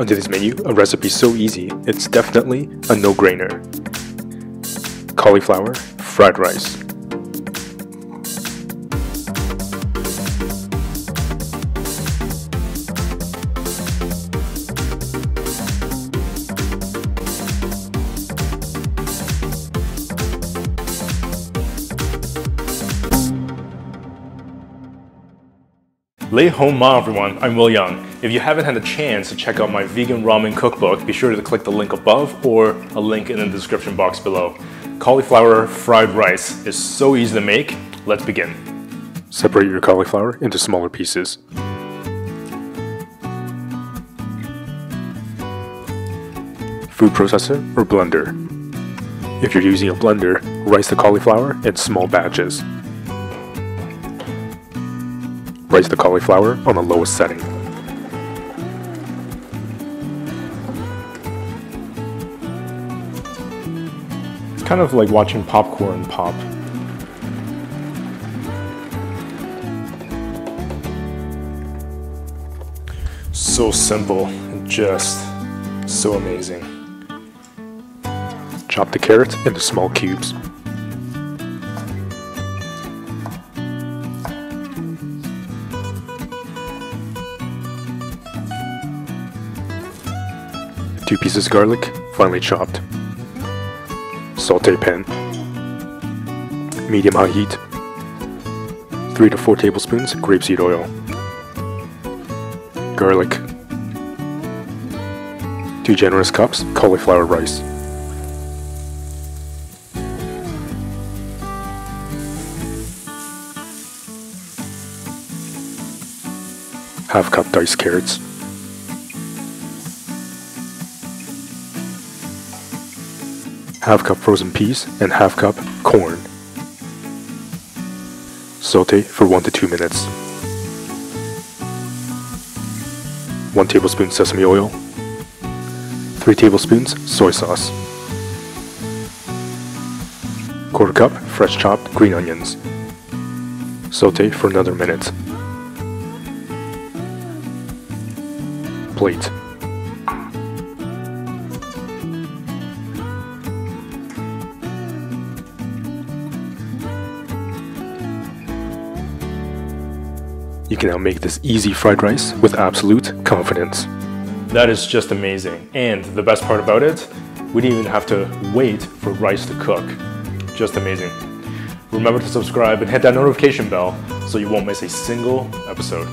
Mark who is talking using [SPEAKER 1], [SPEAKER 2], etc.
[SPEAKER 1] On today's menu, a recipe so easy, it's definitely a no-brainer. Cauliflower fried rice.
[SPEAKER 2] Lay home ma everyone, I'm Will Young. If you haven't had a chance to check out my vegan ramen cookbook, be sure to click the link above or a link in the description box below. Cauliflower fried rice is so easy to make. Let's begin.
[SPEAKER 1] Separate your cauliflower into smaller pieces. Food processor or blender. If you're using a blender, rice the cauliflower in small batches. Rice the cauliflower on the lowest setting.
[SPEAKER 2] It's kind of like watching popcorn pop. So simple and just so amazing.
[SPEAKER 1] Chop the carrots into small cubes. Two pieces garlic, finely chopped. Sauté pan. Medium-high heat. 3 to 4 tablespoons grapeseed oil. Garlic. 2 generous cups cauliflower rice. Half cup diced carrots. Half cup frozen peas and half cup corn. Saute for 1 to 2 minutes. 1 tablespoon sesame oil. 3 tablespoons soy sauce. 1/4 cup fresh chopped green onions. Saute for another minute. Plate. You can now make this easy fried rice with absolute confidence.
[SPEAKER 2] That is just amazing. And the best part about it, we didn't even have to wait for rice to cook. Just amazing. Remember to subscribe and hit that notification bell so you won't miss a single episode.